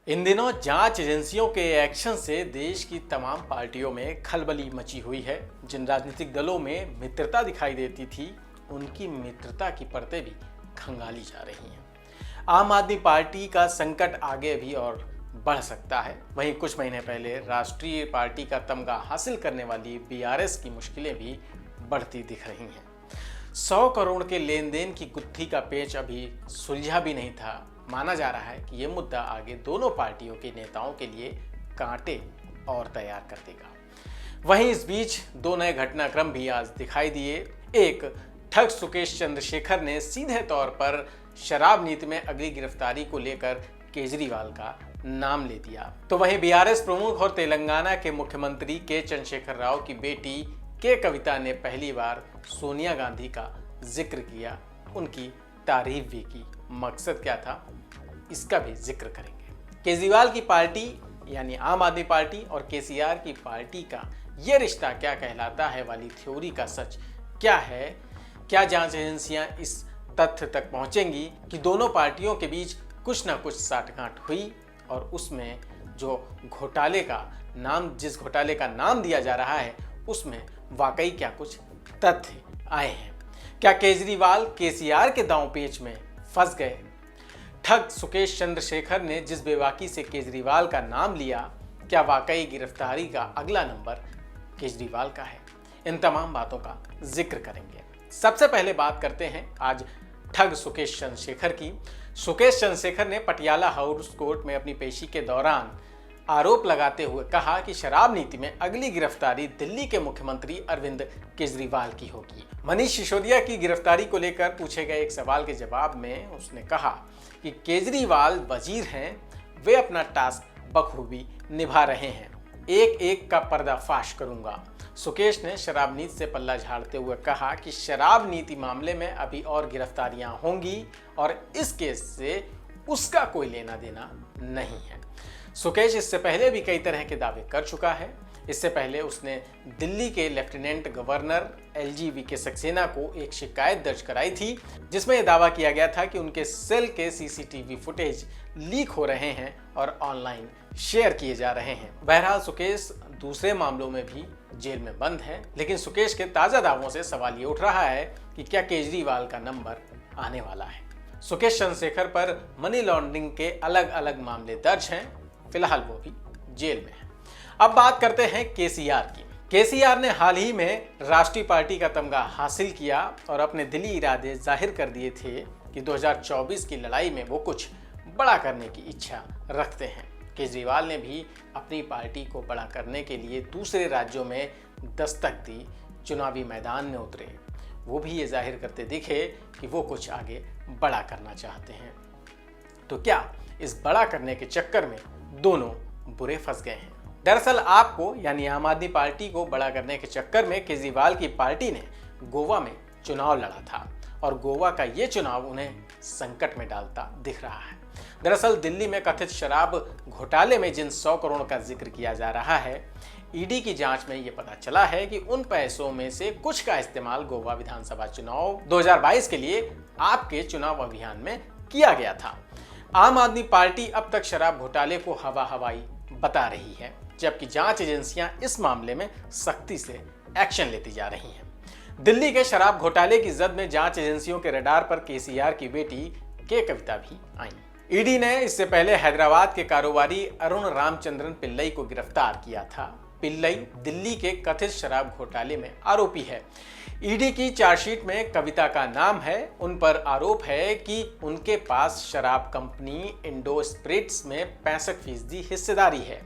इन दिनों जांच एजेंसियों के एक्शन से देश की तमाम पार्टियों में खलबली मची हुई है। जिन राजनीतिक दलों में मित्रता दिखाई देती थी, उनकी मित्रता की परतें भी खंगाली जा रही हैं। आम आदमी पार्टी का संकट आगे भी और बढ़ सकता है। वहीं कुछ महीने पहले राष्ट्रीय पार्टी का तमगा हासिल करने वाली बीआरएस की मुश्किलें भी बढ़ती दिख रही हैं। 100 करोड़ के लेन देन की गुत्थी का पेच अभी सुलझा भी नहीं था। माना जा रहा है कि यह मुद्दा आगे दोनों पार्टियों के नेताओं के लिए कांटे और तैयार कर देगा। वहीं इस बीच दो नए घटनाक्रम भी आज दिखाई दिए। एक, ठग सुकेश चंद्रशेखर ने सीधे तौर पर शराब नीति में अगली गिरफ्तारी को लेकर केजरीवाल का नाम ले दिया। तो वहीं बीआरएस प्रमुख और तेलंगाना के मुख्यमंत्री के चंद्रशेखर राव की बेटी के कविता ने पहली बार सोनिया गांधी का जिक्र किया, उनकी तारीफ भी की। मकसद क्या था, इसका भी जिक्र करेंगे। केजरीवाल की पार्टी यानी आम आदमी पार्टी और केसीआर की पार्टी का ये रिश्ता क्या कहलाता है वाली थ्योरी का सच क्या है? क्या जांच एजेंसियां इस तथ्य तक पहुंचेंगी कि दोनों पार्टियों के बीच कुछ ना कुछ साठगांठ हुई और उसमें जो जिस घोटाले का नाम दिया जा रहा है, उसमें वाकई क्या कुछ तथ्य आए हैं? क्या केजरीवाल केसीआर के दांवपेच में फंस गए? ठग सुकेश चंद्रशेखर ने जिस बेबाकी से केजरीवाल का नाम लिया, क्या वाकई गिरफ्तारी का अगला नंबर केजरीवाल का है? इन तमाम बातों का जिक्र करेंगे। सबसे पहले बात करते हैं आज ठग सुकेश चंद्रशेखर की। सुकेश चंद्रशेखर ने पटियाला हाउस कोर्ट में अपनी पेशी के दौरान आरोप लगाते हुए कहा कि शराब नीति में अगली गिरफ्तारी दिल्ली के मुख्यमंत्री अरविंद केजरीवाल की होगी। मनीष सिसोदिया की गिरफ्तारी को लेकर पूछे गए एक सवाल के जवाब में उसने कहा कि केजरीवाल वजीर हैं, वे अपना टास्क बखूबी निभा रहे हैं, एक एक का पर्दाफाश करूंगा। सुकेश ने शराब नीति से पल्ला झाड़ते हुए कहा कि शराब नीति मामले में अभी और गिरफ्तारियां होंगी और इस केस से उसका कोई लेना देना नहीं है। सुकेश इससे पहले भी कई तरह के दावे कर चुका है। इससे पहले उसने दिल्ली के lieutenant governor LG VK Saxena को एक शिकायत दर्ज कराई थी, जिसमें यह दावा किया गया था कि उनके सेल के सीसीटीवी फुटेज लीक हो रहे हैं और ऑनलाइन शेयर किए जा रहे हैं। बहरहाल सुकेश दूसरे मामलों में भी जेल में बंद है, लेकिन सुकेश के ताजा दावों से सवाल ये उठ रहा है कि क्या केजरीवाल का नंबर आने वाला है। सुकेश चंद्रशेखर पर मनी लॉन्ड्रिंग के अलग अलग मामले दर्ज हैं, फिलहाल वो भी जेल में है। अब बात करते हैं केसीआर की। केसीआर ने हाल ही में राष्ट्रीय पार्टी का तमगा हासिल किया और अपने दिली इरादे जाहिर कर दिए थे कि 2024 की लड़ाई में वो कुछ बड़ा करने की इच्छा रखते हैं। केजरीवाल ने भी अपनी पार्टी को बड़ा करने के लिए दूसरे राज्यों में दस्तक दी, चुनावी मैदान में उतरे। वो भी ये जाहिर करते दिखे कि वो कुछ आगे बड़ा करना चाहते हैं। तो क्या इस बड़ा करने के चक्कर में दोनों बुरे फंस गए हैं? दरअसल आपको यानी आम आदमी पार्टी को बड़ा करने के चक्कर में केजरीवाल की पार्टी ने गोवा में चुनाव लड़ा था और गोवा का ये चुनाव उन्हें संकट में डालता दिख रहा है। दरअसल दिल्ली में कथित शराब घोटाले में जिन 100 करोड़ का जिक्र किया जा रहा है, ईडी की जांच में ये पता चला है कि उन पैसों में से कुछ का इस्तेमाल गोवा विधानसभा चुनाव 2022 के लिए आपके चुनाव अभियान में किया गया था। आम आदमी पार्टी अब तक शराब घोटाले को हवा हवाई बता रही है, जबकि जांच एजेंसियां इस मामले में सख्ती से एक्शन लेती जा रही हैं। दिल्ली के शराब घोटाले की जद में जांच एजेंसियों के रडार पर केसीआर की बेटी के कविता भी आई। ईडी ने इससे पहले हैदराबाद के कारोबारी अरुण रामचंद्रन पिल्लई को गिरफ्तार किया था। पिल्लई दिल्ली के कथित शराब घोटाले में आरोपी है। ईडी की चार्जशीट में कविता का नाम है। उन पर आरोप है कि उनके पास शराब कंपनी इंडो स्पिरिट्स में 65% हिस्सेदारी है।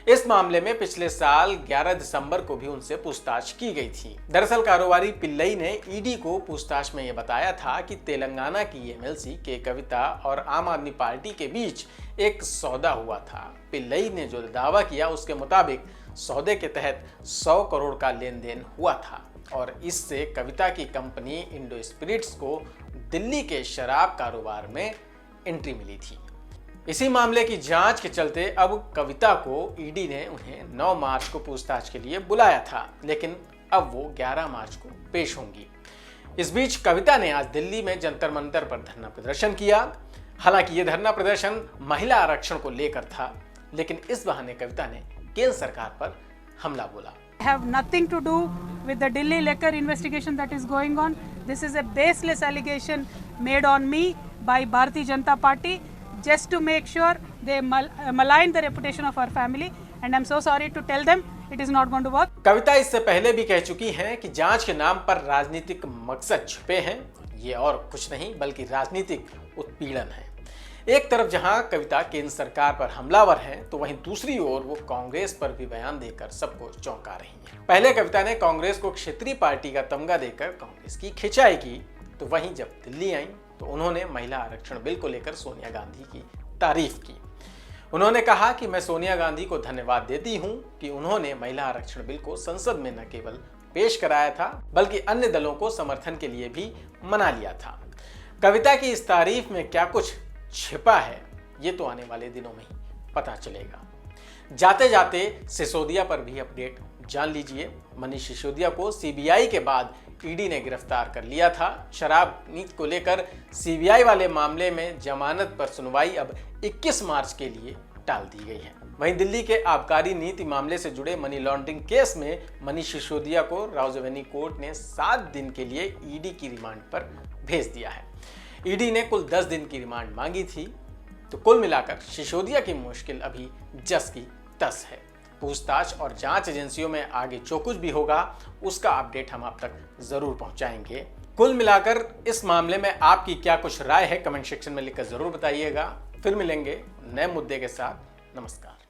इस मामले में पिछले साल 11 दिसंबर को भी उनसे पूछताछ की गई थी। दरअसल कारोबारी पिल्लई ने ईडी को पूछताछ में यह बताया था कि तेलंगाना की एमएलसी के कविता और आम आदमी पार्टी के बीच एक सौदा हुआ था। पिल्लई ने जो दावा किया उसके मुताबिक सौदे के तहत 100 करोड़ का लेन देन हुआ था और इससे कविता की कंपनी इंडो स्पिरिट्स को दिल्ली के शराब कारोबार में एंट्री मिली थी। इसी मामले की जांच के चलते अब कविता को ईडी ने उन्हें 9 मार्च को पूछताछ के लिए बुलाया था, लेकिन अब वो 11 मार्च को पेश होंगी। इस बीच कविता ने आज दिल्ली में जंतर मंतर पर धरना प्रदर्शन किया। हालांकि ये धरना प्रदर्शन महिला आरक्षण को लेकर था, लेकिन इस बहाने कविता ने केंद्र सरकार पर हमला बोला। Have nothing to do with the Delhi liquor investigation that is going on. This is a baseless allegation made on me by Bharatiya Janata Party just to make sure they malign the reputation of our family, and I'm so sorry to tell them it is not going to work. कविता इससे पहले भी कह चुकी हैं कि जांच के नाम पर राजनीतिक मकसद छुपे हैं। ये और कुछ नहीं बल्कि राजनीतिक उत्पीड़न है। एक तरफ जहां कविता केंद्र सरकार पर हमलावर है, तो वहीं दूसरी ओर वो कांग्रेस पर भी बयान देकर सबको चौंका रही हैं। पहले कविता ने कांग्रेस को क्षेत्रीय पार्टी का तमगा देकर कांग्रेस की खिंचाई की, तो वहीं जब दिल्ली आई तो उन्होंने महिला आरक्षण बिल को लेकर सोनिया गांधी की तारीफ की। उन्होंने कहा कि मैं सोनिया गांधी को धन्यवाद देती हूं कि उन्होंने महिला आरक्षण बिल को संसद में न केवल पेश कराया था बल्कि अन्य दलों को समर्थन के लिए भी मना लिया था। कविता की इस तारीफ में क्या कुछ छिपा है, ये तो आने वाले दिनों में ही पता चलेगा। जाते जाते सिसोदिया पर भी अपडेट जान लीजिए। मनीष सिसोदिया को सीबीआई के बाद ईडी ने गिरफ्तार कर लिया था। शराब नीति को लेकर सीबीआई वाले मामले में जमानत पर सुनवाई अब 21 मार्च के लिए टाल दी गई है। वहीं दिल्ली के आबकारी नीति मामले से जुड़े मनी लॉन्ड्रिंग केस में मनीष सिसोदिया को राउज़ेवनी कोर्ट ने 7 दिन के लिए ईडी की रिमांड पर भेज दिया है। ईडी ने कुल 10 दिन की रिमांड मांगी थी, तो कुल मिलाकर सिसोदिया की मुश्किल अभी जस की तस है। पूछताछ और जांच एजेंसियों में आगे जो कुछ भी होगा उसका अपडेट हम आप तक जरूर पहुंचाएंगे। कुल मिलाकर इस मामले में आपकी क्या कुछ राय है, कमेंट सेक्शन में लिखकर जरूर बताइएगा। फिर मिलेंगे नए मुद्दे के साथ। नमस्कार।